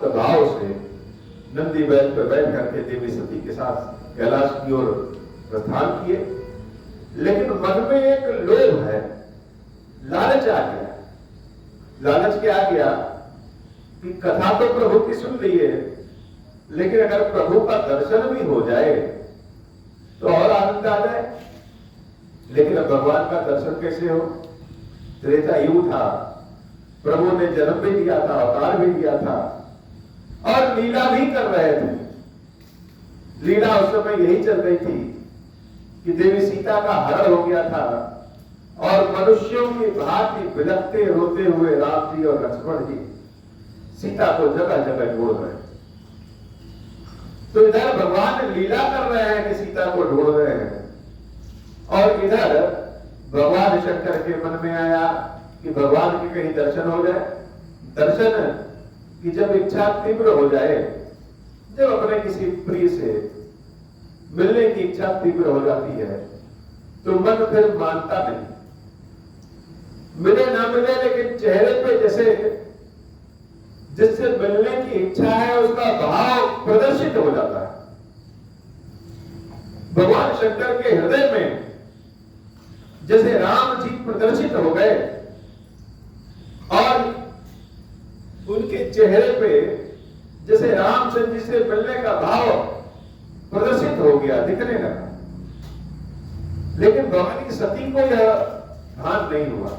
भाव से नंदी बैल पर बैठ करके देवी सती के साथ कैलाश की ओर प्रस्थान किए। लेकिन मन में एक लोभ है, लालच आ गया। लालच क्या आ गया कि कथा तो प्रभु की सुन ली है, लेकिन अगर प्रभु का दर्शन भी हो जाए तो और आनंद आ जाए। लेकिन अब भगवान का दर्शन कैसे हो? त्रेता युग था, प्रभु ने जन्म भी दिया था, अवतार भी दिया था और लीला भी कर रहे थे। लीला उस समय यही चल रही थी कि देवी सीता का हरण हो गया था और मनुष्यों की भांति बिलखते रोते हुए राम जी और लक्ष्मण जी सीता को जगह जगह ढूंढ रहे हैं। तो इधर भगवान लीला कर रहे हैं कि सीता को ढूंढ रहे हैं, और इधर भगवान शंकर के मन में आया कि भगवान के कहीं दर्शन हो जाए। दर्शन कि जब इच्छा तीव्र हो जाए, जब अपने किसी प्रिय से मिलने की इच्छा तीव्र हो जाती है तो मन फिर मानता नहीं। मिले ना मिले, लेकिन चेहरे पे जैसे जिससे मिलने की इच्छा है उसका भाव प्रदर्शित हो जाता है। भगवान शंकर के हृदय में जैसे राम जी प्रदर्शित हो गए और उनके चेहरे पे जैसे रामचंद्र जी से मिलने का भाव प्रदर्शित हो गया, दिखने लगा। लेकिन भवानी सती को यह भान नहीं हुआ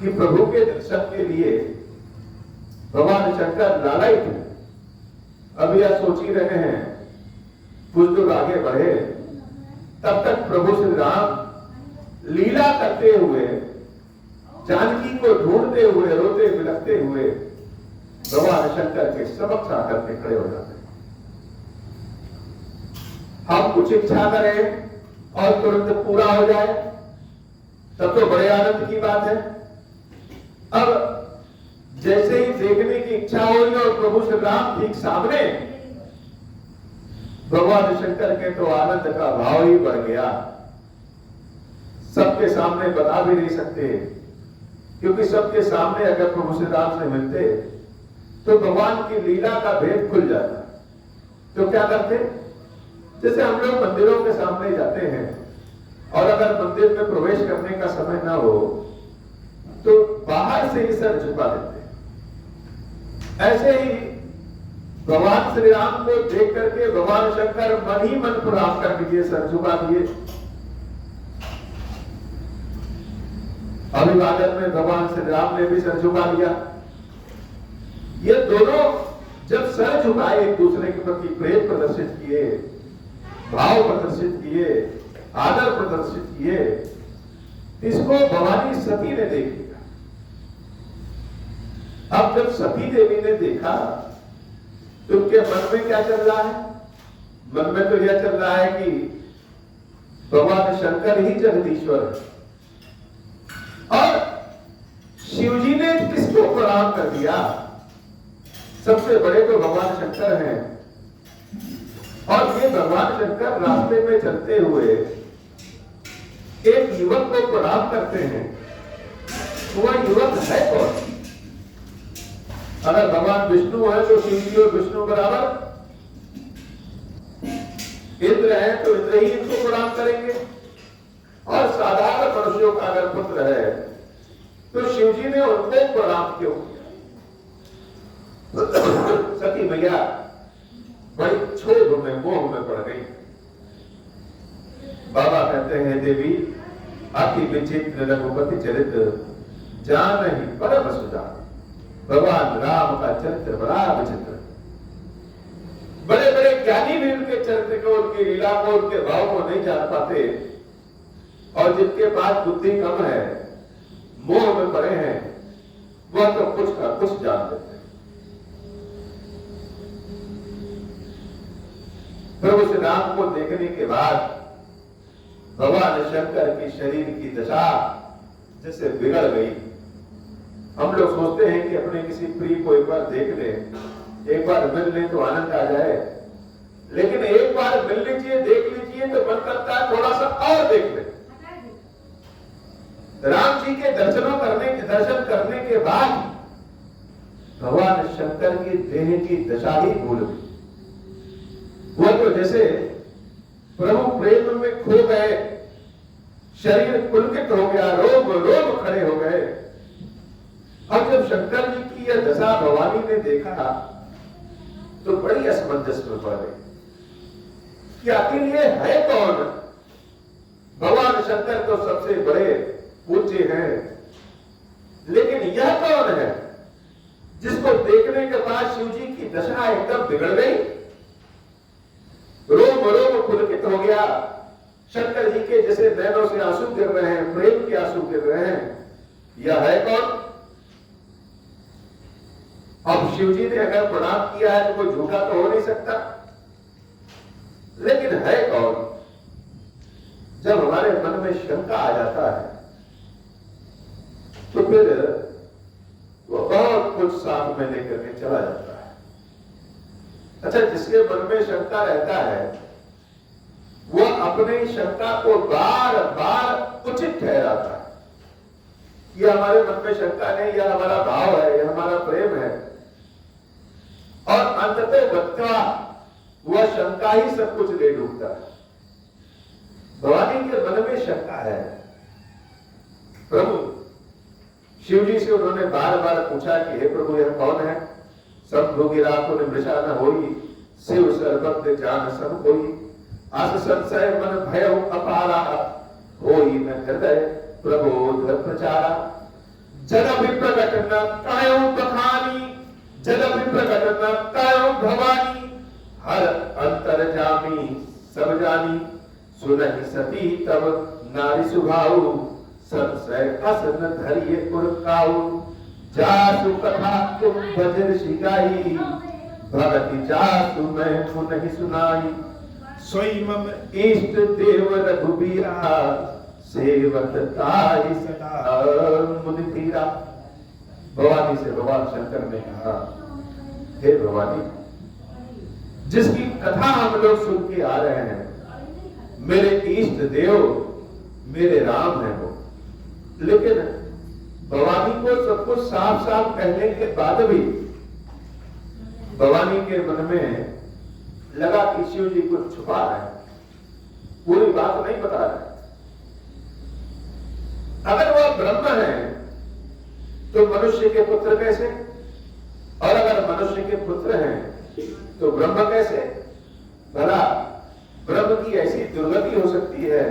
कि प्रभु के दर्शन के लिए भगवान शंकर लालायित थे। अब यह सोच ही रहे हैं कुछ दूर आगे बढ़े, तब तक प्रभु श्री राम लीला करते हुए, जानकी को ढूंढते हुए, रोते बिलखते हुए भगवान शंकर के समक्ष आकर के खड़े हो जाते हैं। हम कुछ इच्छा करें और तुरंत पूरा हो जाए तब तो बड़े आनंद की बात है। अब जैसे ही देखने की इच्छा हुई और प्रभु श्री राम ठीक सामने, भगवान शंकर के तो आनंद का भाव ही बढ़ गया। सबके सामने बता भी नहीं सकते, क्योंकि सबके सामने अगर प्रभु श्री राम से मिलते तो भगवान की लीला का भेद खुल जाता। तो क्या करते? जैसे हम लोग मंदिरों के सामने जाते हैं और अगर मंदिर में प्रवेश करने का समय ना हो तो बाहर से ही सर झुका देते हैं। ऐसे ही भगवान श्री राम को देख करके भगवान शंकर मन ही मन प्रणाम कर दिए, सर झुका दिए। अभिवादन में भगवान श्री राम ने भी सर झुका दिया। ये दोनों जब सर झुकाए, एक दूसरे के प्रति प्रेम प्रदर्शित किए, भाव प्रदर्शित किए, आदर प्रदर्शित किए, इसको भवानी सती ने देख लिया। अब जब सती देवी ने देखा तो उनके मन में क्या चल रहा है? मन में तो यह चल रहा है कि भगवान शंकर ही जगदीश्वर है। और शिवजी ने किसको प्रणाम कर दिया? सबसे बड़े तो भगवान शंकर हैं। और ये भगवान शंकर रास्ते में चलते हुए एक युवक को प्रणाम करते हैं। वह युवक है कौन? अगर भगवान विष्णु है तो शिव जी और विष्णु बराबर, इंद्र है तो इंद्र ही इनको प्रणाम करेंगे, और साधारण मनुष्यों का अगर पुत्र है तो शिवजी ने उनको प्रणाम क्यों किया? सती मैया बड़ी क्षोभ में, मोह में पड़ गई। बाबा कहते हैं, देवी अति विचित्र रघुपति चरित्र जान ही परम सुजान। भगवान राम का चरित्र बड़ा विचित्र। बड़े बड़े ज्ञानी भी उनके चरित्र को, उनकी लीला को, उनके भाव को नहीं जान पाते, और जिनके पास बुद्धि कम है, मोह में पड़े हैं, वह तो कुछ का कुछ जान लेते हैं। प्रभु श्री राम को देखने के बाद भगवान शंकर की शरीर की दशा जैसे बिगड़ गई। हम लोग सोचते हैं कि अपने किसी प्रिय को एक बार देख लें, एक बार मिल लें तो आनंद आ जाए, लेकिन एक बार मिल लीजिए, देख लीजिए तो मन करता है थोड़ा सा और देख ले। राम जी के दर्शन करने के बाद भगवान शंकर की देह की दशा ही भूल गई। वो तो जैसे प्रभु प्रेम में खो गए, शरीर पुलकित हो गया, रोग रोग खड़े हो गए। अब जब शंकर जी की यह दशा भवानी ने देखा तो बड़ी असमंजस में पड़ गई कि आखिर ये है कौन। भगवान शंकर तो सबसे बड़े पूज्य हैं, लेकिन यह कौन है जिसको देखने के बाद शिव जी की दशा एकदम बिगड़ गई, रोम रोम पुलकित हो गया। शंकर जी के जैसे नैनों से आंसू गिर रहे हैं, प्रेम के आंसू गिर रहे हैं। यह है कौन? अब शिव जी ने अगर प्रणाम किया है तो कोई झूठा तो हो नहीं सकता, लेकिन है कौन? जब हमारे मन में शंका आ जाता है तो फिर वो बहुत कुछ साथ में लेकर के चला जाता है। अच्छा, जिसके मन में शंका रहता है वो अपनी शंका को बार बार उचित ठहराता है। यह हमारे मन में शंका नहीं, यह हमारा भाव है, यह हमारा प्रेम है, और अंततः बच्चा वह शंका ही सब कुछ ले डूबता है। भवानी के मन में शंका है। प्रभु शिव जी से उन्होंने बार बार पूछा कि हे प्रभु यह कौन है? सब भोगी राखो ने मृषा न होई, शिव सर्वज्ञ जान सब होई, आस संशय मन भय अपारा, होई न हृदय प्रबोध प्रचारा। जन विप्रगट न कायो बखानी, जन विप्रगट न कायो भवानी, हर अंतर जामी सब जानी, सुनहि सती तब नारी सुभाऊ, संशय असन धरिये पुरकाऊ, जासु कथा तुम भजन शिकाई, भगति जासु मैं पुनहि सुनाई, सोई मम इष्ट देव रघुबीरा, सेवक ताहि सदा मुनि धीरा। भवानी से भगवान शंकर ने कहा, हे भवानी, जिसकी कथा हम लोग सुन के आ रहे हैं, मेरे इष्ट देव मेरे राम है वो। लेकिन भवानी को सब कुछ साफ साफ कहने के बाद भी भवानी के मन में लगा कि शिव जी कुछ छुपा रहे हैं, पूरी बात नहीं बता रहे। अगर वह ब्रह्म है तो मनुष्य के पुत्र कैसे, और अगर मनुष्य के पुत्र हैं तो ब्रह्म कैसे? भला ब्रह्म की ऐसी दुर्गति हो सकती है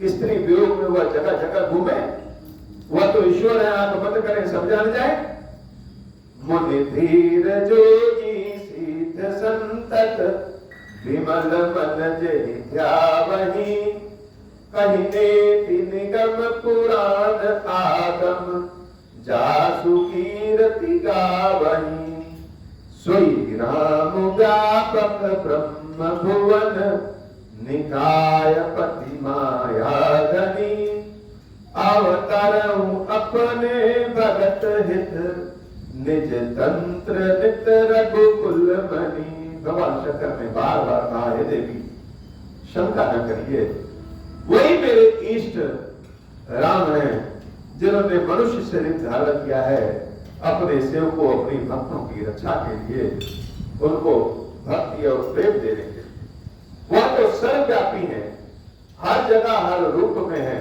कि स्त्री वियोग में वह जगह जगह घूमे? वह तो ईश्वर है, आंख बंद करें सब जान जाए। मुनि धीर जोगी सीध संतत, विमल मन जहि ध्यावहि, कहिने निगम पुराण आगम, जासु कीर्ति गावहि, सोई राम व्यापक ब्रह्म भुवन, निकाय पति माया धनी, अवतरऊ अपने भगत हित, निज तंत्र नित रघुकुल मणि। भगवान शंकर ने बार बार कहा, हे देवी शंका न करिए, वही मेरे इष्ट राम हैं जिन्होंने मनुष्य शरीर धारण किया है अपने सेवकों, अपनी भक्तों की रक्षा के लिए, उनको भक्ति और प्रेम देने के लिए। वह तो सर्वव्यापी है, हर जगह हर रूप में है,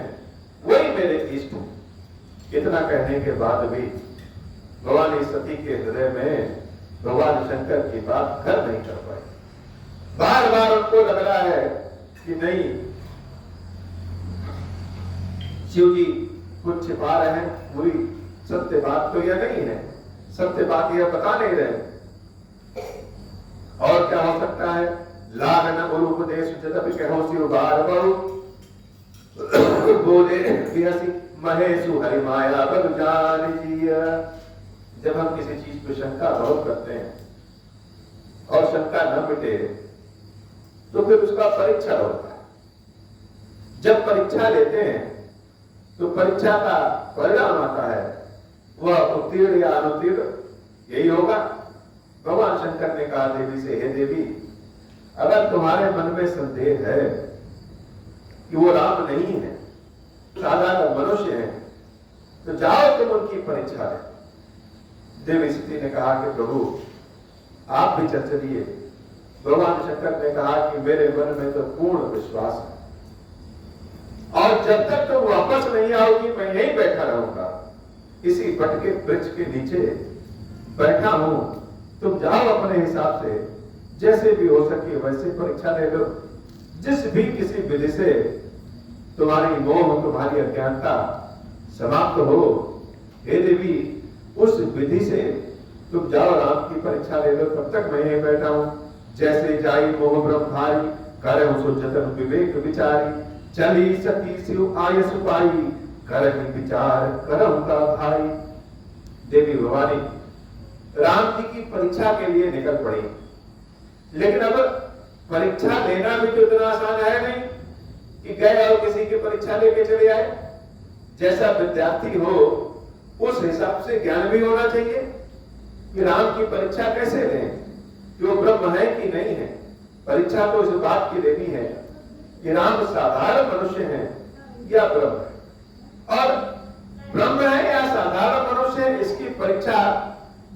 वही मेरे इष्ट हैं। इतना कहने के बाद भी भवानी सती के हृदय में भगवान शंकर की बात घर नहीं कर पाई। बार बार उनको लग रहा है कि नहीं, शिव जी कुछ छिपा रहे हैं, पूरी सत्य बात तो यह नहीं है, सत्य बात यह बता नहीं रहे। और क्या हो सकता है? लाग न गुरु उपदेश जदपि कहो शिव बार बहु, बोले बिहसी महेशु हरि माया बल जान जिया। जब हम किसी चीज पे शंका बहुत करते हैं और शंका न मिटे तो फिर उसका परीक्षा होता है। जब परीक्षा लेते हैं तो परीक्षा का परिणाम आता है, वह उत्तीर्ण या अनुत्तीर्ण यही होगा। भगवान शंकर ने कहा देवी से, हे देवी, अगर तुम्हारे मन में संदेह है कि वो राम नहीं है, साधारण मनुष्य है, तो जाओ तुम उनकी परीक्षा ले। देवी सती ने कहा कि प्रभु आप भी चल चलिए। भगवान शंकर ने कहा कि मेरे मन में तो पूर्ण विश्वास है और जब तक तुम वापस नहीं आओगी मैं यहीं बैठा रहूंगा, इसी बट के वृक्ष के नीचे बैठा हूं। तुम जाओ अपने हिसाब से, जैसे भी हो सके वैसे परीक्षा ले लो। जिस भी किसी विधि से तुम्हारी मोह, तुम्हारी अज्ञानता समाप्त हो, हे देवी उस विधि से तुम जाओ, राम की परीक्षा ले लो, तब तक मैं यहीं बैठा हूं। जैसे जाई मोह ब्रह्मधारी, करे सो जतन विवेक विचारी, चली सती शिव आयस पाई, करहि विचार करहु का भाई। देवी भवानी राम जी की परीक्षा के लिए निकल पड़ी, लेकिन अब परीक्षा लेना भी तो इतना आसान है नहीं कि गए और किसी की परीक्षा लेके चले आए। जैसा विद्यार्थी हो उस हिसाब से ज्ञान भी होना चाहिए कि राम की परीक्षा कैसे लें, कि वो ब्रह्म है कि नहीं है। परीक्षा तो इस बात की लेनी है कि राम साधारण मनुष्य है या ब्रह्म है, और ब्रह्म है या साधारण मनुष्य है, इसकी परीक्षा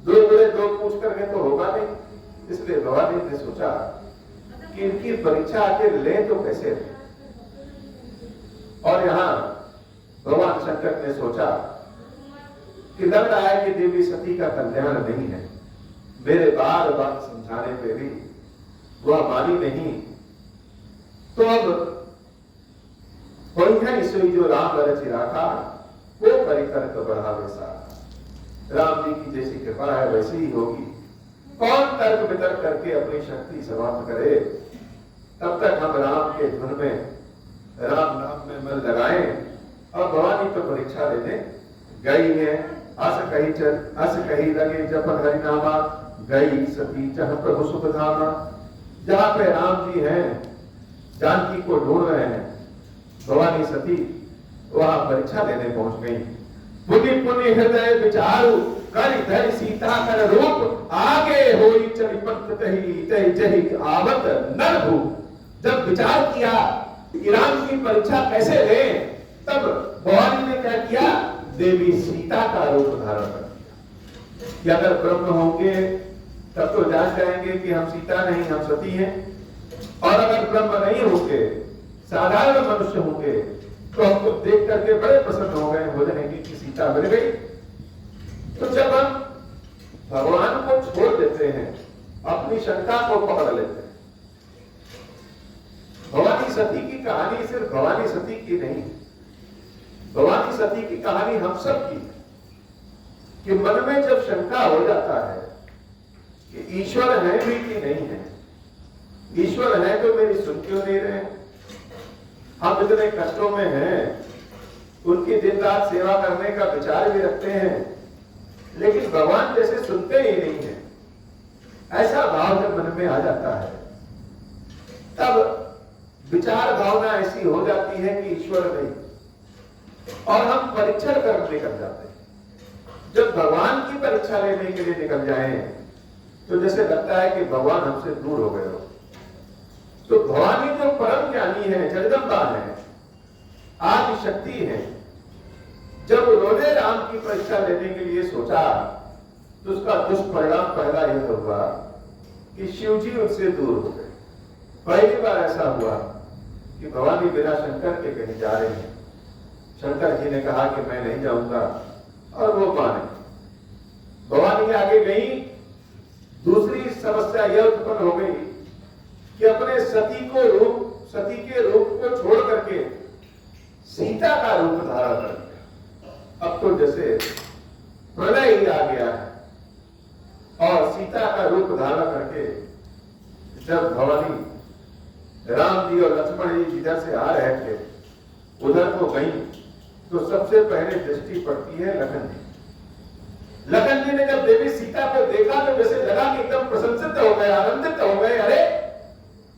दो बड़े दो पूछ करके तो होगा नहीं। इसलिए भवानी ने सोचा कि इनकी परीक्षा आखिर ले तो कैसे ले। और यहां भगवान शंकर ने सोचा कि लग रहा है कि देवी सती का कल्याण नहीं है, मेरे बार बार समझाने पे भी वह मानी नहीं, तो अब कोई है इसोई जो राम रचि राखा, वो परितर्क बढ़ावे सा। राम जी की जैसी कृपा है वैसी ही होगी। कौन तर्क वितर्क करके अपनी शक्ति समाप्त करे। तब तक हम राम के धुन में, राम नाम में मन लगाएं। और भवानी तो परीक्षा लेने गई है। अस कही लगे जपन हरिनामा, गई सती जहां प्रभु सुख धामा। जहां पे राम जी हैं, जानकी को ढूंढ रहे हैं, भवानी सती वहां परीक्षा लेने पहुंच गई। पुनि पुनि हृदय विचारु, करि धरि सीता कर रूप, आगे होई चली पंथ तही तही जही आवत नरभू। जब विचार किया कि राम की परीक्षा कैसे ले, तब भवानी ने क्या किया, देवी सीता का रूप धारण कर दिया कि अगर ब्रह्म होंगे तब तो जान जाएंगे कि हम सीता नहीं, हम सती हैं। और अगर ब्रह्म नहीं होंगे, साधारण मनुष्य होंगे, तो हमको देख करके बड़े प्रसन्न हो जाएंगे कि सीता मिल गई। तो जब हम भगवान को छोड़ देते हैं, अपनी शंका को पकड़ लेते हैं। भवानी सती की कहानी सिर्फ भवानी सती की नहीं, भवानी सती की कहानी हम सब की है कि मन में जब शंका हो जाता है कि ईश्वर है भी कि नहीं है, ईश्वर है तो मेरी सुन क्यों नहीं रहे, हम इतने कष्टों में हैं, उनकी दिन रात सेवा करने का विचार भी रखते हैं, लेकिन भगवान जैसे सुनते ही नहीं है। ऐसा भाव जब मन में आ जाता है, तब विचार भावना ऐसी हो जाती है कि ईश्वर नहीं, और हम परीक्षण करने निकल जाते हैं। जब भगवान की परीक्षा लेने के लिए निकल जाएं, तो जैसे लगता है कि भगवान हमसे दूर हो गए हो। तो भवानी जो परम ज्ञानी है, जगदम्बा है, आदि शक्ति है, जब उन्होंने राम की परीक्षा लेने के लिए सोचा, तो उसका दुष्परिणाम पहला यह हुआ कि शिव जी उनसे दूर हो गए। पहली बार ऐसा हुआ कि भवानी बिना शंकर के कहीं जा रहे हैं। शंकर जी ने कहा कि मैं नहीं जाऊंगा, और वो माने। भवानी आगे गई। दूसरी समस्या यह उत्पन्न हो गई कि अपने सती के रूप को छोड़ करके सीता का रूप धारण कर दिया। अब तो जैसे प्रलय ही आ गया है, और सीता का रूप धारण करके जब भवानी राम जी और लक्ष्मण जी जिधर से आ रहे थे उधर को गई, तो सबसे पहले दृष्टि पड़ती है लखन जी। लखन जी ने जब देवी सीता को देखा तो जैसे लगा कि एकदम प्रसन्नचित्त हो गए, आनंदित हो गए। अरे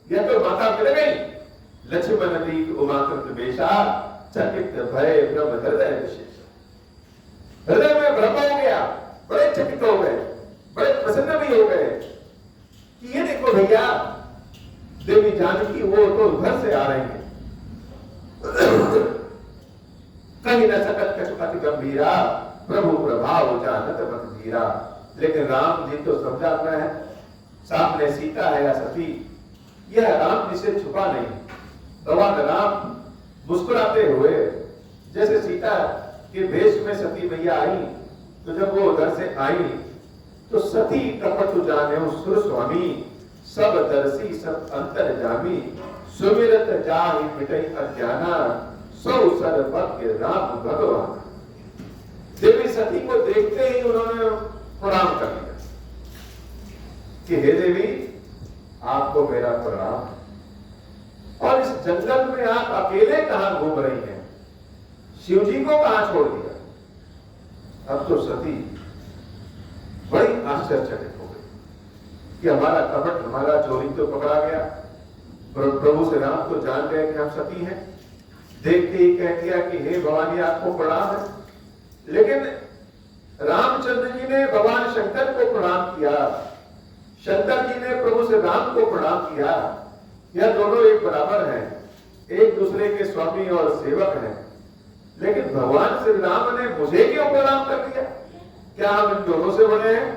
यह तो माता मिल गई। लक्ष्मण जी उमाकृत वेशा, चकित भय ब्रह्म हृदय विशेष। हृदय में भ्रम हो गया, बड़े चकित हो गए, बड़े प्रसन्न भी हो गए कि ये देखो भैया, देवी जानकी वो तो घर से आ रही है। कहीं न सकत कछुकति गंभीरा, प्रभु प्रभाव जानत मत धीरा। लेकिन राम जी तो सब जानना है, सामने सीता है या सती, यह राम जी से छुपा नहीं। भगवान राम मुस्कुराते हुए, जैसे सीता के भेष में सती मैया आई, तो जब वो उधर से आई तो सती कपट जाने सुर स्वामी, सब दर्शी सब अंतर जामी, सुमिरत जाहि मिटई अज्ञाना, सौ सर्वज्ञ राम भगवान। देवी सती को देखते ही उन्होंने प्रणाम कर लिया कि हे देवी, आपको मेरा प्रणाम। और इस जंगल में आप अकेले कहां घूम रही हैं? शिव जी को कहां छोड़ दिया? अब तो सती बड़ी आश्चर्यचकित हो गई कि हमारा कपट, हमारा चोरी तो पकड़ा गया, प्रभु श्री राम तो जान गए कि हम सती हैं। देखते ही कह दिया कि हे भवानी, आपको प्रणाम है। लेकिन रामचंद्र जी ने भगवान शंकर को प्रणाम किया, शंकर जी ने प्रभु श्री राम को प्रणाम किया। यह दोनों एक बराबर हैं, एक दूसरे के स्वामी और सेवक हैं। लेकिन भगवान श्री राम ने मुझे क्यों प्रणाम कर दिया? क्या हम इन दोनों से बड़े हैं?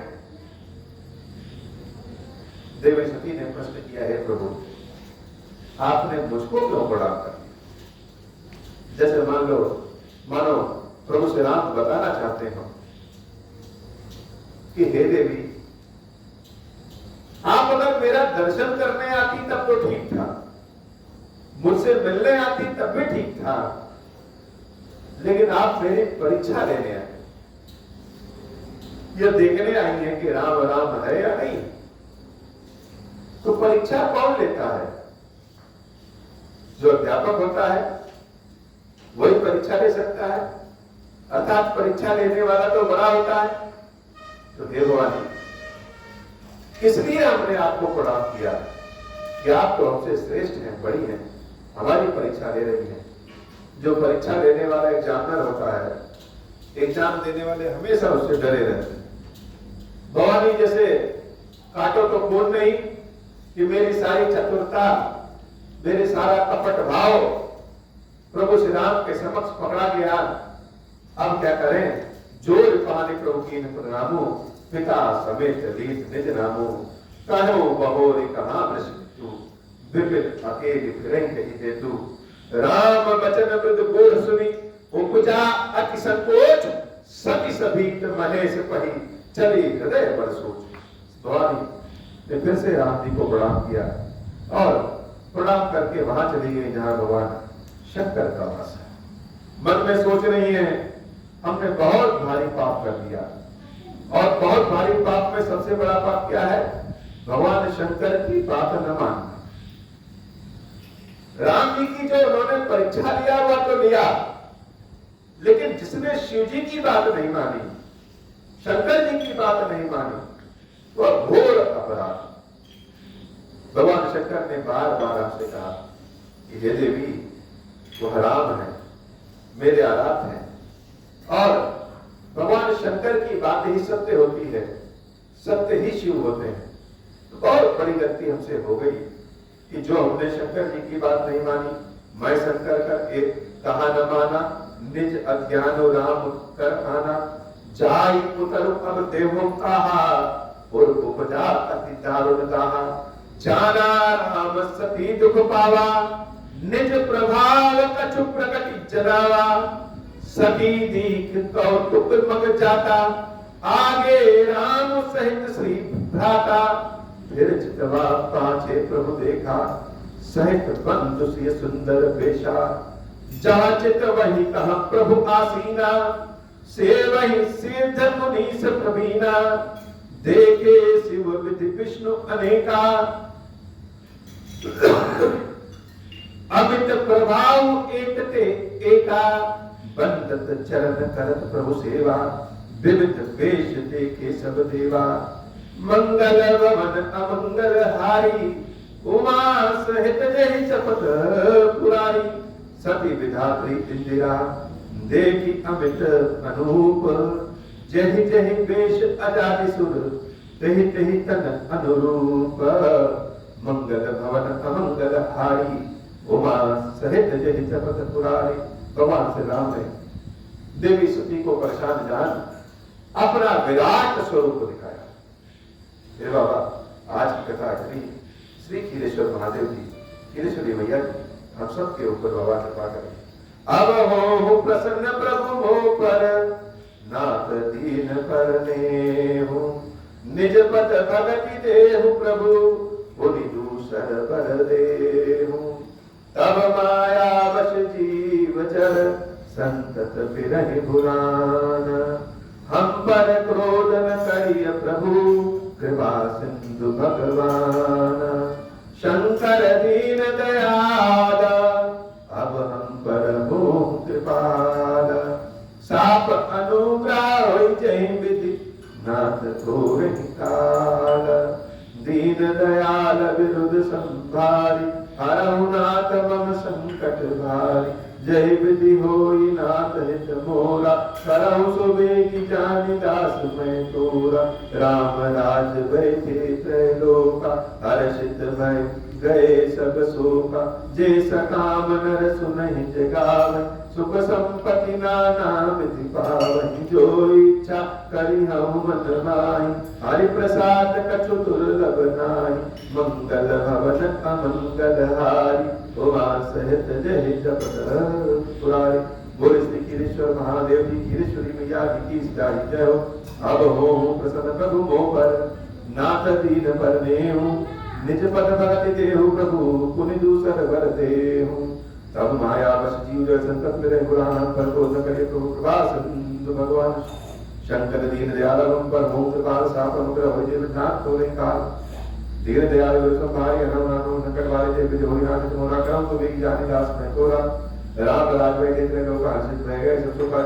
देवी सती ने प्रश्न किया, है प्रभु, आपने मुझको क्यों प्रणाम कर दिया? जैसे मानो प्रभु श्री राम बताना चाहते हो कि हे देवी, आप अगर मेरा दर्शन करने आती तब तो ठीक था, मुझसे मिलने आती तब भी ठीक था, लेकिन आप मेरी परीक्षा लेने आए, यह देखने आई है कि राम राम है या नहीं। तो परीक्षा कौन लेता है? जो अध्यापक होता है वही परीक्षा ले सकता है, अर्थात परीक्षा लेने वाला तो बड़ा होता है। तो हे भवानी, इसलिए हमने आपको प्रणाम किया कि आप तो हमसे श्रेष्ठ हैं, बड़ी हैं, हमारी परीक्षा ले रही हैं। जो परीक्षा लेने वाला एग्जामिनर होता है, एग्जाम देने वाले हमेशा उससे डरे रहते हैं। भवानी जैसे काटो तो खून नहीं कि मेरी सारी चतुरता, मेरे सारा कपट भाव प्रभु श्री राम के समक्ष पकड़ा गया। अब क्या करें? जोर पाने प्रभु की प्रणामो, पिता समेत लीत निज नामो, कहो बहोरी कहां मृत्यु, विपिन अकेले फिरें कही देतु। राम वचन वृद्ध गोर सुनी, उपजा अति संकोच, सती सभीत महेश पही, चली हृदय पर सोच। भवानी ने फिर से राम जी को प्रणाम किया और प्रणाम करके वहां चली गई जहां भगवान शंकर का वास है। मन में सोच रही है, हमने बहुत भारी पाप कर दिया, और बहुत भारी पाप में सबसे बड़ा पाप क्या है? भगवान शंकर की बात न मानना। राम जी की जो उन्होंने परीक्षा लिया वह तो लिया, लेकिन जिसने शिव जी की बात नहीं मानी, शंकर जी की बात नहीं मानी, वह घोर अपराध। भगवान शंकर ने बार बार आपसे कहा कि हे देवी, वह राम है, मेरे आराध्य हैं, और भगवान शंकर की बात ही सत्य होती है, सत्य ही शिव होते हैं। तो बहुत बड़ी गलती हमसे हो गई कि जो हमने शंकर जी की बात नहीं मानी, मैं शंकर करके कहा न माना, निज अज्ञान राम कर आना, जाई पुत्र अब देवों कहा, और उपजा अति दारुण कहा, जाना राम सती दुख पावा, निज प्रभाव कछु प्रकट जनावा, सती दीख कौतुक मग जाता, आगे राम सहित श्री भ्राता, फिर चितवा पाछे प्रभु देखा, सहित बंधु सिय सुंदर वेशा, जहाँ चित वही कहा प्रभु आसीना, से वही सिद्ध मुनीस प्रवीणा, देखे शिव विधि विष्णु अनेका, अमित प्रभाव एकते एका, बंदत चरण करत प्रभु सेवा, विविध वेश देखे सब देवा, मंगल भवन अमंगल हारी, उमा सहित जहि शपथ पुरारी, सती विधात्री इंदिरा, देखी अमित अनूप, जहि जहि वेश अजादि सुर, तहि तहि तन अनुरूप, मंगल भवन अमंगल हारी, उमा सहित जहि शपथ पुरारी। भगवान श्री राम ने देवी सती को परेशान जान अपना विराट स्वरूप दिखाया। हे बाबा, आज की कथा करी श्री खीरेश्वर महादेव की, खीरेश्वरी मैया की हम सब के ऊपर बाबा कृपा करें। अब हो प्रसन्न प्रभु हो पर, नाथ दीन परने हो, निज पद भगति देहु प्रभु, पुनि दूसर बर देहु। तब माया वश जीव जड़, संतत बिरहि भुलान, हम पर क्रोध न करिय प्रभु, कृपा सिंधु भगवान। शंकर दीन दयाल, अब हम पर हो कृपाल, साप अनुग्रह होई जय विधि, नाथ थोरहि काल। दीन दयाल विरुद्ध संभारी, हरहु नाथ मम संकट भारी। जय विधि होई नाथ हित मोरा, करहु सुबेगी जानि दास मैं तोरा। राम राज बैठे त्रैलोका, हर्षित भय गए सब शोका। जे सकाम नर सुनहि जगावै, सुख संपत्ति नाना विधि पावै। जो इच्छा करि हऊ मन माहि, हरि प्रसाद कछु दुर्लभ नाहि। मंगल भवन अमंगल हारी, उमा सहित जय जपत पुरारी। बोल श्री खीरेश्वर महादेव की, खीरेश्वरी मैया की सिधारी जय हो। अब हो प्रसन्न प्रभु मोह पर, नाथ दीन परनेहु। निज पद भगति देहु प्रभु, पुनि दूसर बर देहु। तब माया वश जीव जड़, संतत बिरहि भुलान, पर क्रोध न करिय प्रभु, कृपा सिंधु भगवान। शंकर दीन दयाल हम पर हो कृपाल, साप अनुग्रह होई जय नाथ थोरहि काल। दीन दयाल गुरु संभारी, हरहु नाथ संकट वारे। जय विधि होई नाथ मोरा, करहु सुबेगी जानि दास मैं तोरा। राम राज बैठे त्रैलोका, हर्षित भय गए सब शोका।